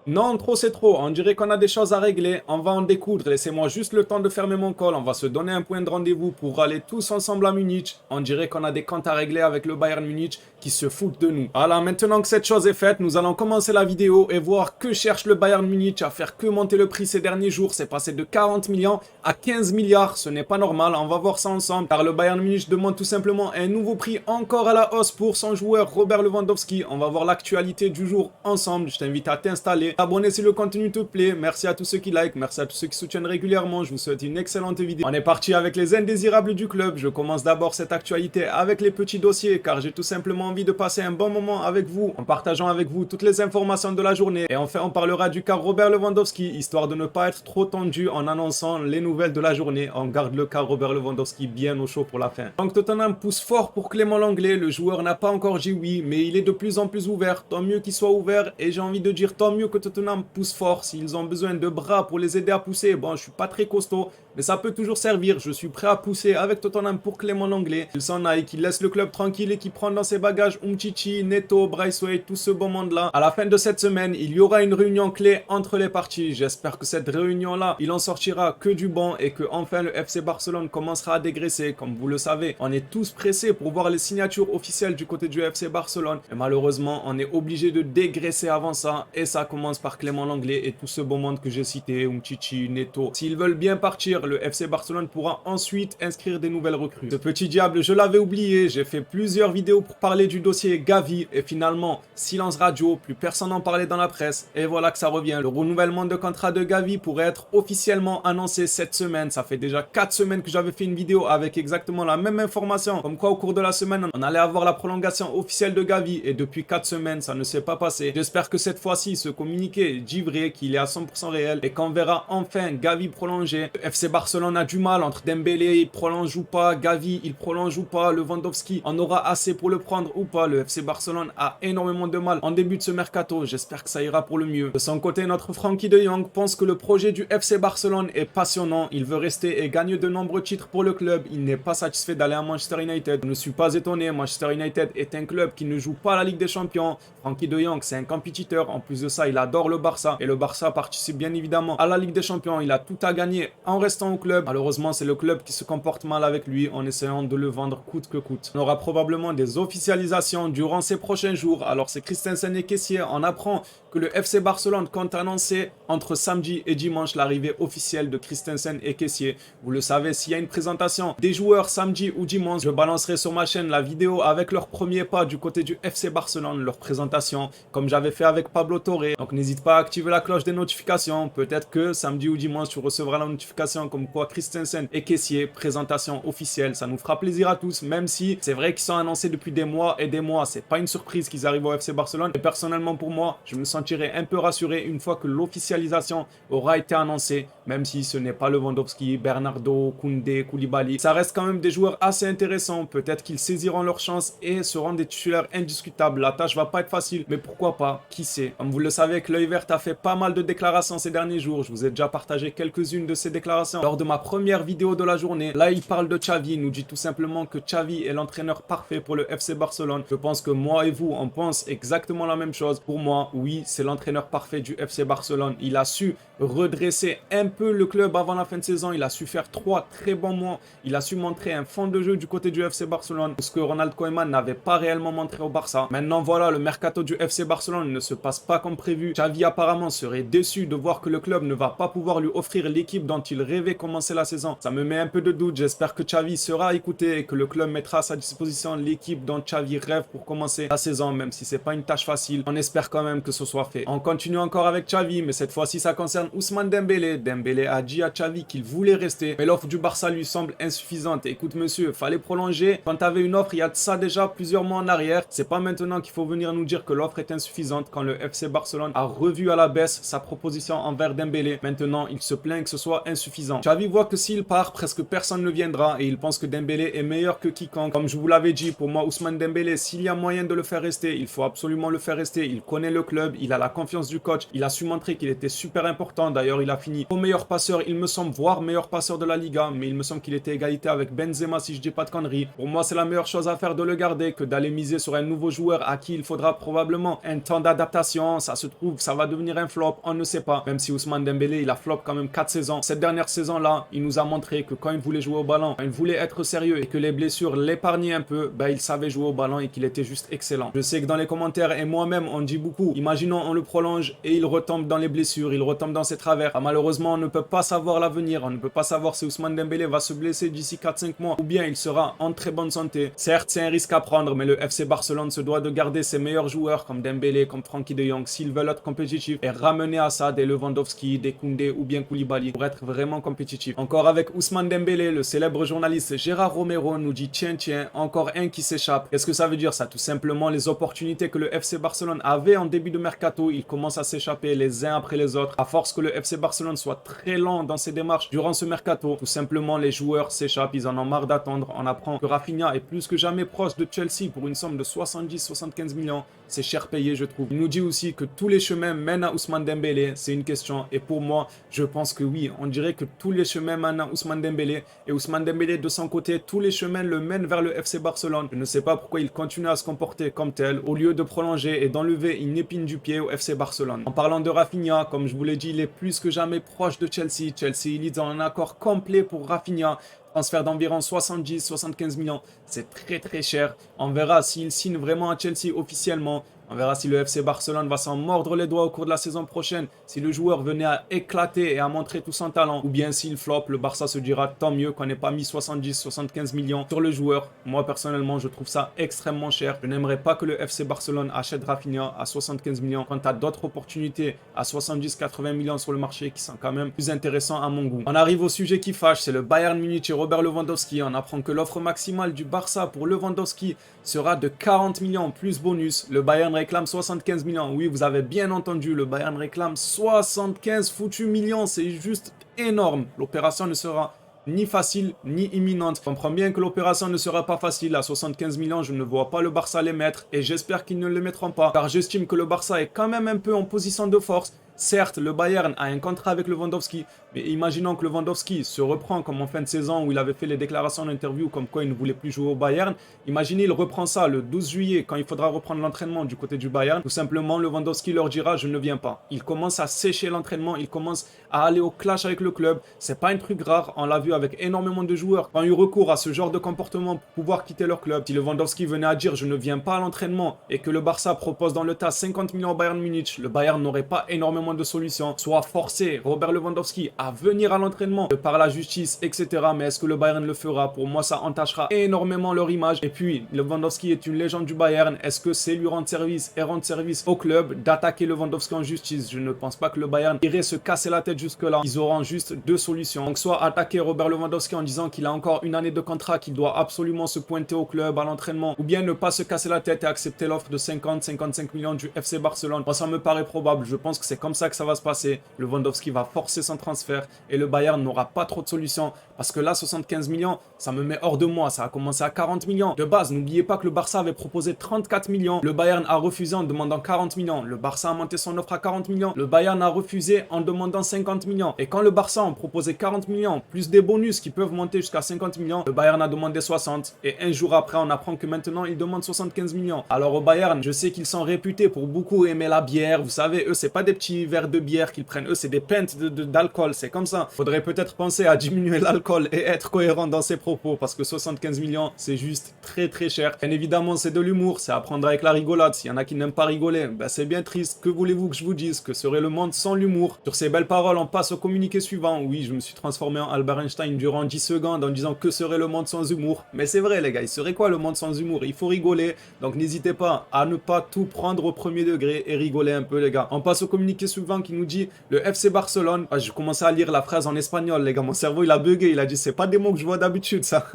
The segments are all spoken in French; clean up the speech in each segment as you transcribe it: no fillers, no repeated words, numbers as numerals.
Non, trop c'est trop. On dirait qu'on a des choses à régler. On va en découdre. Laissez-moi juste le temps de fermer mon call. On va se donner un point de rendez-vous pour aller tous ensemble à Munich. On dirait qu'on a des comptes à régler avec le Bayern Munich qui se foutent de nous. Voilà, maintenant que cette chose est faite, nous allons commencer la vidéo et voir que cherche le Bayern Munich à faire que monter le prix ces derniers jours. C'est passé de 40 millions à 15 milliards. Ce n'est pas normal. On va voir ça ensemble. Car le Bayern Munich demande tout simplement un nouveau prix encore à la hausse pour son joueur Robert Lewandowski. On va voir l'actualité du jour ensemble. Je t'invite à t'installer. Abonnez si le contenu te plaît, merci à tous ceux qui like, merci à tous ceux qui soutiennent régulièrement, je vous souhaite une excellente vidéo. On est parti avec les indésirables du club, je commence d'abord cette actualité avec les petits dossiers car j'ai tout simplement envie de passer un bon moment avec vous en partageant avec vous toutes les informations de la journée et enfin on parlera du cas Robert Lewandowski histoire de ne pas être trop tendu en annonçant les nouvelles de la journée, on garde le cas Robert Lewandowski bien au chaud pour la fin. Donc Tottenham pousse fort pour Clément Lenglet, le joueur n'a pas encore dit oui mais il est de plus en plus ouvert, tant mieux qu'il soit ouvert et j'ai envie de dire tant mieux que Tottenham pousse fort, s'ils ont besoin de bras pour les aider à pousser, bon je suis pas très costaud, mais ça peut toujours servir, je suis prêt à pousser avec Tottenham pour Clément Lenglet, qu'il s'en aille, qu'il laisse le club tranquille et qu'il prenne dans ses bagages Umtiti, Neto, Braithwaite, tout ce beau monde là. À la fin de cette semaine, il y aura une réunion clé entre les parties, j'espère que cette réunion là, il en sortira que du bon et que enfin le FC Barcelone commencera à dégraisser, comme vous le savez, on est tous pressés pour voir les signatures officielles du côté du FC Barcelone, et malheureusement on est obligé de dégraisser avant ça, et ça commence par Clément Lenglet et tout ce beau monde que j'ai cité, Umtiti, Neto. S'ils veulent bien partir, le FC Barcelone pourra ensuite inscrire des nouvelles recrues. Ce petit diable, je l'avais oublié, j'ai fait plusieurs vidéos pour parler du dossier Gavi et finalement, silence radio, plus personne n'en parlait dans la presse et voilà que ça revient. Le renouvellement de contrat de Gavi pourrait être officiellement annoncé cette semaine. Ça fait déjà 4 semaines que j'avais fait une vidéo avec exactement la même information. Comme quoi au cours de la semaine, on allait avoir la prolongation officielle de Gavi et depuis 4 semaines, ça ne s'est pas passé. J'espère que cette fois-ci, ce communiqué dit vrai, qu'il est à 100% réel et qu'on verra enfin Gavi prolonger. Le FC Barcelone a du mal entre Dembélé, il prolonge ou pas, Gavi, il prolonge ou pas, Lewandowski, on aura assez pour le prendre ou pas. Le FC Barcelone a énormément de mal en début de ce mercato, j'espère que ça ira pour le mieux. De son côté, notre Frenkie de Jong pense que le projet du FC Barcelone est passionnant, il veut rester et gagner de nombreux titres pour le club, il n'est pas satisfait d'aller à Manchester United. Je ne suis pas étonné, Manchester United est un club qui ne joue pas la Ligue des Champions. Frenkie de Jong, c'est un compétiteur, en plus de ça, il adore le Barça et le Barça participe bien évidemment à la Ligue des Champions, il a tout à gagner en restant au club. Malheureusement, c'est le club qui se comporte mal avec lui en essayant de le vendre coûte que coûte. On aura probablement des officialisations durant ces prochains jours. Alors c'est Christensen et Kessié, on apprend que le FC Barcelone compte annoncer entre samedi et dimanche l'arrivée officielle de Christensen et Kessié. Vous le savez, s'il y a une présentation des joueurs samedi ou dimanche, je balancerai sur ma chaîne la vidéo avec leur premier pas du côté du FC Barcelone, leur présentation, comme j'avais fait avec Pablo Torre. Donc n'hésite pas à activer la cloche des notifications. Peut-être que samedi ou dimanche, tu recevras la notification comme quoi Christensen et Kessié, présentation officielle. Ça nous fera plaisir à tous, même si c'est vrai qu'ils sont annoncés depuis des mois et des mois. C'est pas une surprise qu'ils arrivent au FC Barcelone. Et personnellement, pour moi, je me sentirai un peu rassuré une fois que l'officialisation aura été annoncée, même si ce n'est pas Lewandowski, Bernardo, Koundé, Koulibaly. Ça reste quand même des joueurs assez intéressants. Peut-être qu'ils saisiront leur chance et seront des titulaires indiscutables. La tâche va pas être facile, mais pourquoi pas? Qui sait? Comme vous le savez, que l'œil vert a fait pas mal de déclarations ces derniers jours. Je vous ai déjà partagé quelques-unes de ces déclarations lors de ma première vidéo de la journée. Là, il parle de Xavi. Il nous dit tout simplement que Xavi est l'entraîneur parfait pour le FC Barcelone. Je pense que moi et vous, on pense exactement la même chose. Pour moi, oui, c'est l'entraîneur parfait du FC Barcelone. Il a su redresser un peu le club avant la fin de saison. Il a su faire 3 très bons mois. Il a su montrer un fond de jeu du côté du FC Barcelone, ce que Ronald Koeman n'avait pas réellement montré au Barça. Maintenant, voilà, le mercato du FC Barcelone ne se passe pas comme prévu. Xavi apparemment serait déçu de voir que le club ne va pas pouvoir lui offrir l'équipe dont il rêvait commencer la saison. Ça me met un peu de doute. J'espère que Xavi sera écouté et que le club mettra à sa disposition l'équipe dont Xavi rêve pour commencer la saison, même si c'est pas une tâche facile. On espère quand même que ce soit fait. On continue encore avec Xavi, mais cette fois-ci ça concerne Ousmane Dembélé. Dembélé a dit à Xavi qu'il voulait rester, mais l'offre du Barça lui semble insuffisante. Écoute monsieur, fallait prolonger. Quand t'avais une offre, il y a de ça déjà plusieurs mois en arrière. C'est pas maintenant qu'il faut venir nous dire que l'offre est insuffisante quand le FC Barcelone a revu à la baisse sa proposition envers Dembélé. Maintenant, il se plaint que ce soit insuffisant. ans. Xavi voit que s'il part, presque personne ne viendra et il pense que Dembélé est meilleur que quiconque. Comme je vous l'avais dit, pour moi, Ousmane Dembélé, s'il y a moyen de le faire rester, il faut absolument le faire rester. Il connaît le club, il a la confiance du coach, il a su montrer qu'il était super important. D'ailleurs, il a fini au meilleur passeur, il me semble, voire meilleur passeur de la Liga, mais il me semble qu'il était égalité avec Benzema si je dis pas de conneries. Pour moi, c'est la meilleure chose à faire de le garder que d'aller miser sur un nouveau joueur à qui il faudra probablement un temps d'adaptation. Ça se trouve, ça va devenir un flop, on ne sait pas. Même si Ousmane Dembélé, il a flop quand même 4 saisons. Cette dernière saison-là, il nous a montré que quand il voulait jouer au ballon, quand il voulait être sérieux et que les blessures l'épargnaient un peu, ben il savait jouer au ballon et qu'il était juste excellent. Je sais que dans les commentaires et moi-même, on dit beaucoup, imaginons on le prolonge et il retombe dans les blessures, il retombe dans ses travers. Ah, malheureusement, on ne peut pas savoir l'avenir, on ne peut pas savoir si Ousmane Dembélé va se blesser d'ici 4-5 mois ou bien il sera en très bonne santé. Certes, c'est un risque à prendre, mais le FC Barcelone se doit de garder ses meilleurs joueurs comme Dembélé, comme Frenkie de Jong, s'ils veulent être compétitifs et ramener à ça des Lewandowski, des Koundé ou bien Koulibaly pour être vraiment compétitifs. Encore avec Ousmane Dembélé, le célèbre journaliste Gérard Romero nous dit tiens, encore un qui s'échappe. Qu'est-ce que ça veut dire ça? Tout simplement les opportunités que le FC Barcelone avait en début de mercato, ils commencent à s'échapper les uns après les autres. À force que le FC Barcelone soit très lent dans ses démarches durant ce mercato, tout simplement les joueurs s'échappent, ils en ont marre d'attendre. On apprend que Rafinha est plus que jamais proche de Chelsea pour une somme de 70-75 millions. C'est cher payé, je trouve. Il nous dit aussi que tous les chemins mènent à Ousmane Dembélé. C'est une question. Et pour moi, je pense que oui. On dirait que tous les chemins mènent à Ousmane Dembélé. Et Ousmane Dembélé, de son côté, tous les chemins le mènent vers le FC Barcelone. Je ne sais pas pourquoi il continue à se comporter comme tel, au lieu de prolonger et d'enlever une épine du pied au FC Barcelone. En parlant de Rafinha, comme je vous l'ai dit, il est plus que jamais proche de Chelsea. Chelsea, il est dans un accord complet pour Rafinha. Transfert d'environ 70-75 millions. C'est très très cher. On verra s'il signe vraiment à Chelsea officiellement. On verra si le FC Barcelone va s'en mordre les doigts au cours de la saison prochaine, si le joueur venait à éclater et à montrer tout son talent, ou bien s'il flop, le Barça se dira tant mieux qu'on n'ait pas mis 70-75 millions sur le joueur. Moi personnellement, je trouve ça extrêmement cher. Je n'aimerais pas que le FC Barcelone achète Rafinha à 75 millions quand tu as d'autres opportunités à 70-80 millions sur le marché qui sont quand même plus intéressants à mon goût. On arrive au sujet qui fâche, c'est le Bayern Munich et Robert Lewandowski. On apprend que l'offre maximale du Barça pour Lewandowski sera de 40 millions plus bonus. Le Bayern réclame 75 millions. Oui, vous avez bien entendu, le Bayern réclame 75 foutus millions. C'est juste énorme. L'opération ne sera ni facile, ni imminente. Je comprends bien que l'opération ne sera pas facile. À 75 millions, je ne vois pas le Barça les mettre et j'espère qu'ils ne les mettront pas. Car j'estime que le Barça est quand même un peu en position de force. Certes, le Bayern a un contrat avec Lewandowski, mais imaginons que Lewandowski se reprend comme en fin de saison où il avait fait les déclarations en interview comme quoi il ne voulait plus jouer au Bayern. Imaginez, il reprend ça le 12 juillet quand il faudra reprendre l'entraînement du côté du Bayern. Tout simplement, Lewandowski leur dira je ne viens pas. Il commence à sécher l'entraînement, il commence à aller au clash avec le club. C'est pas un truc rare, on l'a vu avec énormément de joueurs qui ont eu recours à ce genre de comportement pour pouvoir quitter leur club. Si Lewandowski venait à dire je ne viens pas à l'entraînement et que le Barça propose dans le tas 50 millions au Bayern Munich, le Bayern n'aurait pas énormément de solutions, soit forcer Robert Lewandowski à venir à l'entraînement par la justice, etc. Mais est-ce que le Bayern le fera? Pour moi, ça entachera énormément leur image. Et puis, Lewandowski est une légende du Bayern. Est-ce que c'est lui rendre service et rendre service au club d'attaquer Lewandowski en justice? Je ne pense pas que le Bayern irait se casser la tête jusque-là. Ils auront juste deux solutions. Donc, soit attaquer Robert Lewandowski en disant qu'il a encore une année de contrat, qu'il doit absolument se pointer au club, à l'entraînement, ou bien ne pas se casser la tête et accepter l'offre de 50-55 millions du FC Barcelone. Moi, ça me paraît probable. Je pense que c'est comme ça que ça va se passer. Lewandowski va forcer son transfert et le Bayern n'aura pas trop de solutions parce que là 75 millions ça me met hors de moi. Ça a commencé à 40 millions de base. N'oubliez pas que le Barça avait proposé 34 millions, le Bayern a refusé en demandant 40 millions, le Barça a monté son offre à 40 millions, le Bayern a refusé en demandant 50 millions et quand le Barça en proposait 40 millions plus des bonus qui peuvent monter jusqu'à 50 millions, le Bayern a demandé 60 et un jour après on apprend que maintenant il demande 75 millions. Alors au Bayern, je sais qu'ils sont réputés pour beaucoup aimer la bière, vous savez, eux c'est pas des petits verres de bière qu'ils prennent, eux c'est des pintes d'alcool, c'est comme ça. Faudrait peut-être penser à diminuer l'alcool et être cohérent dans ses propos parce que 75 millions c'est juste très très cher. Bien évidemment c'est de l'humour, c'est à prendre avec la rigolade. S'il y en a qui n'aiment pas rigoler, ben c'est bien triste. Que voulez-vous que je vous dise? Que serait le monde sans l'humour? Sur ces belles paroles on passe au communiqué suivant. Oui, je me suis transformé en Albert Einstein durant 10 secondes en disant que serait le monde sans humour. Mais c'est vrai les gars, il serait quoi le monde sans humour? Il faut rigoler, donc n'hésitez pas à ne pas tout prendre au premier degré et rigoler un peu les gars. On passe au communiqué suivant. suivant qui nous dit le FC Barcelone. Ah, j'ai commencé à lire la phrase en espagnol, les gars. Mon cerveau, il a bugué. Il a dit, c'est pas des mots que je vois d'habitude, ça.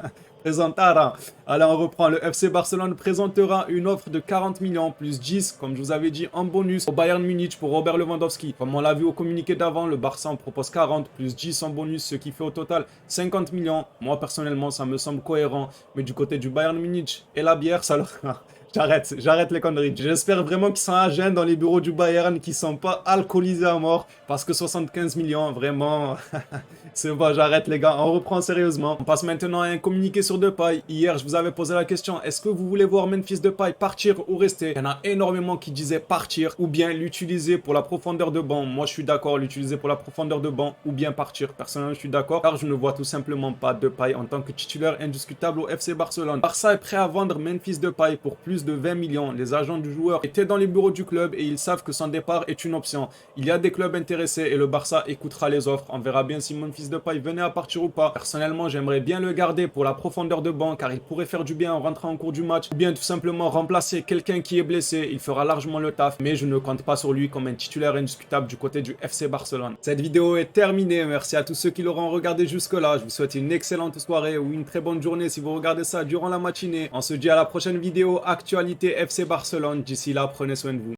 Présentara. Allez, on reprend. Le FC Barcelone présentera une offre de 40 millions plus 10, comme je vous avais dit, en bonus au Bayern Munich pour Robert Lewandowski. Comme on l'a vu au communiqué d'avant, le Barça en propose 40 plus 10 en bonus, ce qui fait au total 50 millions. Moi, personnellement, ça me semble cohérent. Mais du côté du Bayern Munich et la bière, ça leur... J'arrête les conneries. J'espère vraiment qu'ils sont à jeun dans les bureaux du Bayern, qu'ils ne sont pas alcoolisés à mort. Parce que 75 millions, vraiment... C'est bon, j'arrête les gars, on reprend sérieusement. On passe maintenant à un communiqué sur Depay. Hier, je vous avais posé la question, est-ce que vous voulez voir Memphis Depay partir ou rester? Il y en a énormément qui disaient partir ou bien l'utiliser pour la profondeur de banc. Moi, je suis d'accord, l'utiliser pour la profondeur de banc ou bien partir. Personnellement, je suis d'accord car je ne vois tout simplement pas Depay en tant que titulaire indiscutable au FC Barcelone. Barça est prêt à vendre Memphis Depay pour plus de 20 millions. Les agents du joueur étaient dans les bureaux du club et ils savent que son départ est une option. Il y a des clubs intéressés et le Barça écoutera les offres. On verra bien si Memphis Depay venait à partir ou pas. Personnellement, j'aimerais bien le garder pour la profondeur de banc car il pourrait faire du bien en rentrant en cours du match ou bien tout simplement remplacer quelqu'un qui est blessé. Il fera largement le taf, mais je ne compte pas sur lui comme un titulaire indiscutable du côté du FC Barcelone. Cette vidéo est terminée. Merci à tous ceux qui l'auront regardé jusque-là. Je vous souhaite une excellente soirée ou une très bonne journée si vous regardez ça durant la matinée. On se dit à la prochaine vidéo actualité FC Barcelone. D'ici là, prenez soin de vous.